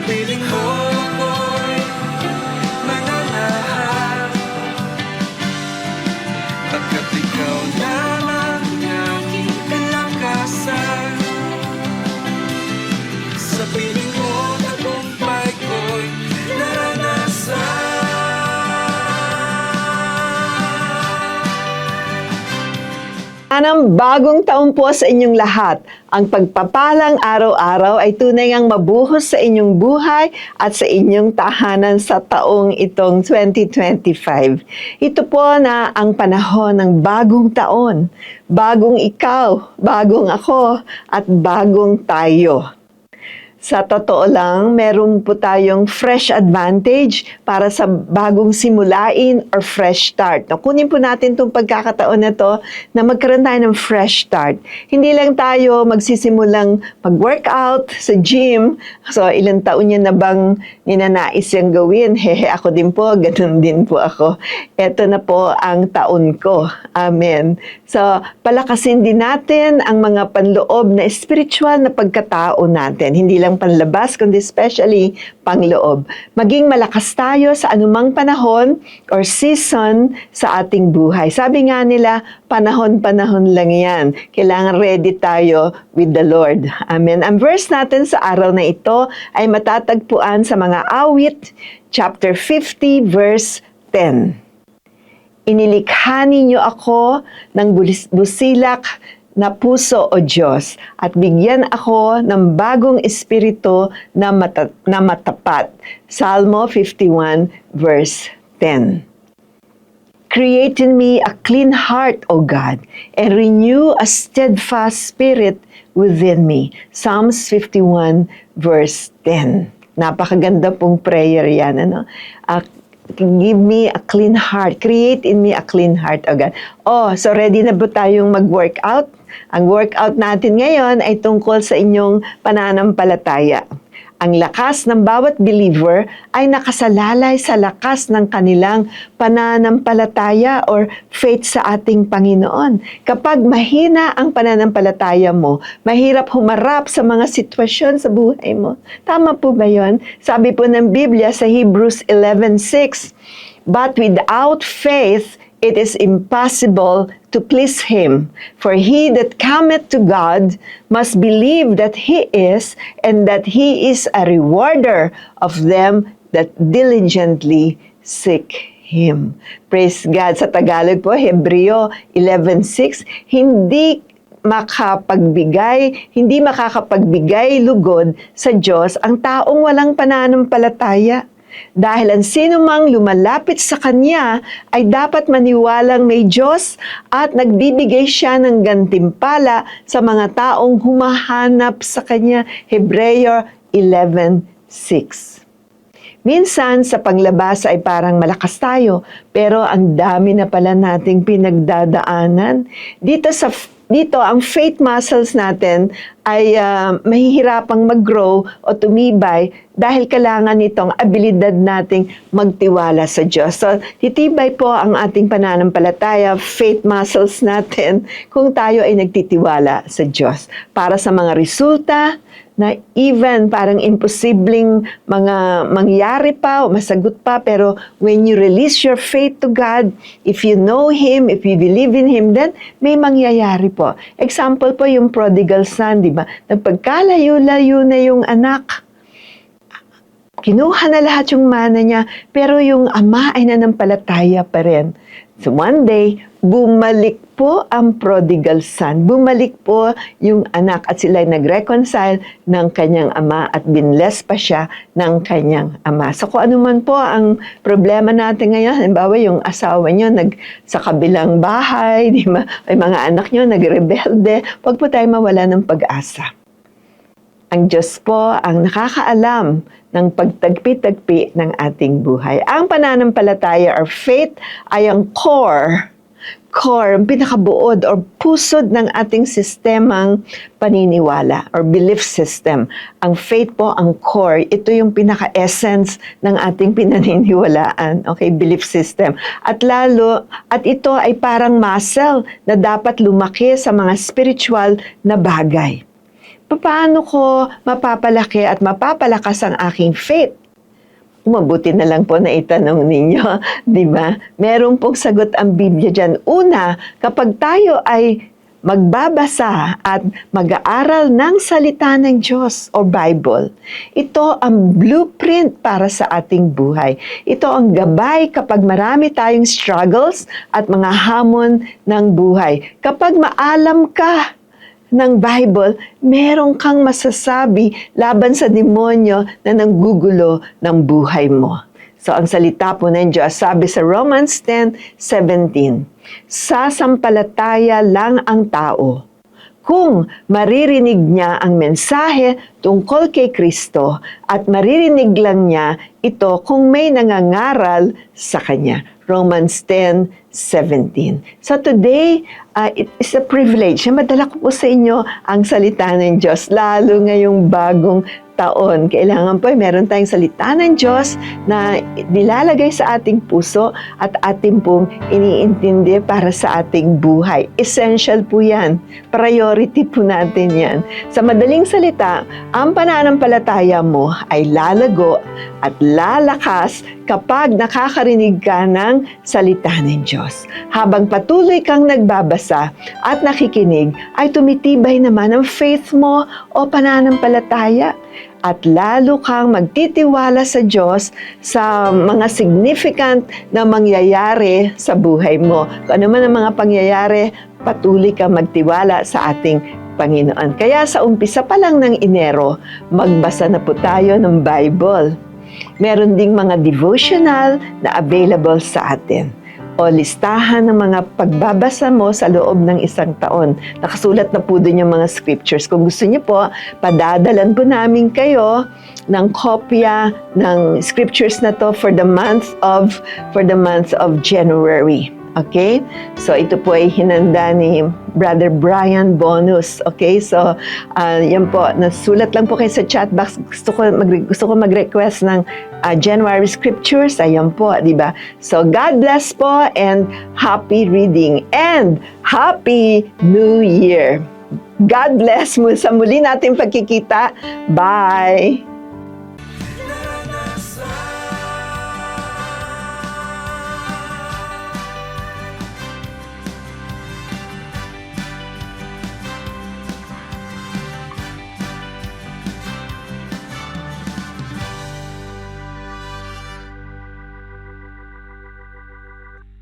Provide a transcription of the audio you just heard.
piling mo ako'y mananahan, pagkat ikaw lamang aking kalakasan. Sa piling mo tagumpay ko'y naranasan. Anang bagong taon po sa inyong lahat. Ang pagpapalang araw-araw ay tunay ngang mabuhos sa inyong buhay at sa inyong tahanan sa taong itong 2025. Ito po na ang panahon ng bagong taon. Bagong ikaw, bagong ako, at bagong tayo. Sa totoo lang, meron po tayong fresh advantage para sa bagong simulain or fresh start. No, kunin po natin itong pagkakataon na to na magkaroon tayo ng fresh start. Hindi lang tayo magsisimulang mag-workout sa gym. So, ilang taon niya na bang ninanais yung gawin? Hehe, ako din po, ganun din po ako. Ito na po ang taon ko. Amen. So, palakasin din natin ang mga panloob na spiritual na pagkatao natin. Hindi lang panlabas, kundi especially pangloob. Maging malakas tayo sa anumang panahon or season sa ating buhay. Sabi nga nila, panahon-panahon lang yan. Kailangan ready tayo with the Lord. Amen. Ang verse natin sa araw na ito ay matatagpuan sa mga awit, chapter 50, verse 10. Inilikha ninyo ako ng busilak na puso, O Diyos, at bigyan ako ng bagong espiritu na matapat. Salmo 51, verse 10. Create in me a clean heart, O God, and renew a steadfast spirit within me. Psalms 51, verse 10. Napakaganda pong prayer yan, ano? Give me a clean heart. Create in me a clean heart, O God. Oh, so ready na ba tayong mag-workout? Ang workout natin ngayon ay tungkol sa inyong pananampalataya. Ang lakas ng bawat believer ay nakasalalay sa lakas ng kanilang pananampalataya or faith sa ating Panginoon. Kapag mahina ang pananampalataya mo, mahirap humarap sa mga sitwasyon sa buhay mo. Tama po ba yun? Sabi po ng Biblia sa Hebrews 11:6, but without faith, it is impossible to please Him. For he that cometh to God must believe that He is, and that He is a rewarder of them that diligently seek Him. Praise God. Sa Tagalog po, Hebreo 11:6, hindi makakapagbigay lugod sa Diyos ang taong walang pananampalataya. Dahil ang sino mang lumalapit sa Kanya ay dapat maniwalang may Diyos at nagbibigay siya ng gantimpala sa mga taong humahanap sa Kanya. Hebreo 11:6. Minsan sa panglabas ay parang malakas tayo, pero ang dami na pala nating pinagdadaanan. Dito, ang faith muscles natin ay mahihirapang mag-grow o tumibay dahil kailangan nitong abilidad nating magtiwala sa Diyos. So, titibay po ang ating pananampalataya, faith muscles natin, kung tayo ay nagtitiwala sa Diyos. Para sa mga resulta na even parang imposibleng mga mangyari pa o masagot pa, pero when you release your faith to God, if you know Him, if you believe in Him, then may mangyayari po. Example po yung prodigal son, di ba? Nagpagkalayo-layo na yung anak. Kinuha na lahat yung mana niya, pero yung ama ay nanampalataya pa rin. So one day, bumalik po ang prodigal son. Bumalik po yung anak at sila ay nag-reconcile ng kanyang ama at binless pa siya ng kanyang ama. So kung ano man po ang problema natin ngayon, halimbawa yung asawa nyo sa kabilang bahay, di ba? Ay mga anak nyo nagrebelde, huwag po tayo mawala ng pag-asa. Ang Diyos po ang nakakaalam ng pagtagpi-tagpi ng ating buhay. Ang pananampalataya or faith ay ang core, ang pinakabuod or pusod ng ating sistemang paniniwala or belief system. Ang faith po, ang core, ito yung pinaka-essence ng ating pinaniniwalaan, okay, belief system. At ito ay parang muscle na dapat lumaki sa mga spiritual na bagay. paano ko mapapalaki at mapapalakas ang aking faith? Mabuti na lang po na itanong ninyo, di ba? Meron pong sagot ang Biblia dyan. Una, kapag tayo ay magbabasa at mag-aaral ng salita ng Diyos o Bible, ito ang blueprint para sa ating buhay. Ito ang gabay kapag marami tayong struggles at mga hamon ng buhay. Kapag maalam ka ng Bible, meron kang masasabi laban sa demonyo na nanggugulo ng buhay mo. So, ang salita po ng Diyos, sabi sa Romans 10:17, sasampalataya lang ang tao kung maririnig niya ang mensahe tungkol kay Kristo at maririnig lang niya ito kung may nangangaral sa Kanya. Romans 10:17. So today, it is a privilege na madala ko po sa inyo ang salita ng Diyos, lalo ngayong bagong taon. Kailangan po meron tayong salita ng Diyos na nilalagay sa ating puso at ating pong iniintindi para sa ating buhay. Essential po yan. Priority po natin yan. Sa madaling salita, ang pananampalataya mo ay lalago at lalakas kapag nakakarinig ka ng salita ng Diyos. Habang patuloy kang nagbabasa at nakikinig, ay tumitibay naman ang faith mo o pananampalataya. At lalo kang magtitiwala sa Diyos sa mga significant na mangyayari sa buhay mo. Kung ano man ang mga pangyayari, patuloy kang magtiwala sa ating Panginoon. Kaya sa umpisa pa lang ng Enero, magbasa na po tayo ng Bible. Meron ding mga devotional na available sa atin o listahan ng mga pagbabasa mo sa loob ng isang taon. Nakasulat na po doon yung mga scriptures. Kung gusto niyo po, padadalan po namin kayo ng kopya ng scriptures na to for the month of January. Okay? So, ito po ay hinanda ni Brother Brian Bonus. Okay? So, yan po. Nasulat lang po kayo sa chat box. Gusto ko mag-request ng January scriptures. Ayan po, di ba? So, God bless po and happy reading and Happy New Year! God bless mo sa muli nating pagkikita. Bye!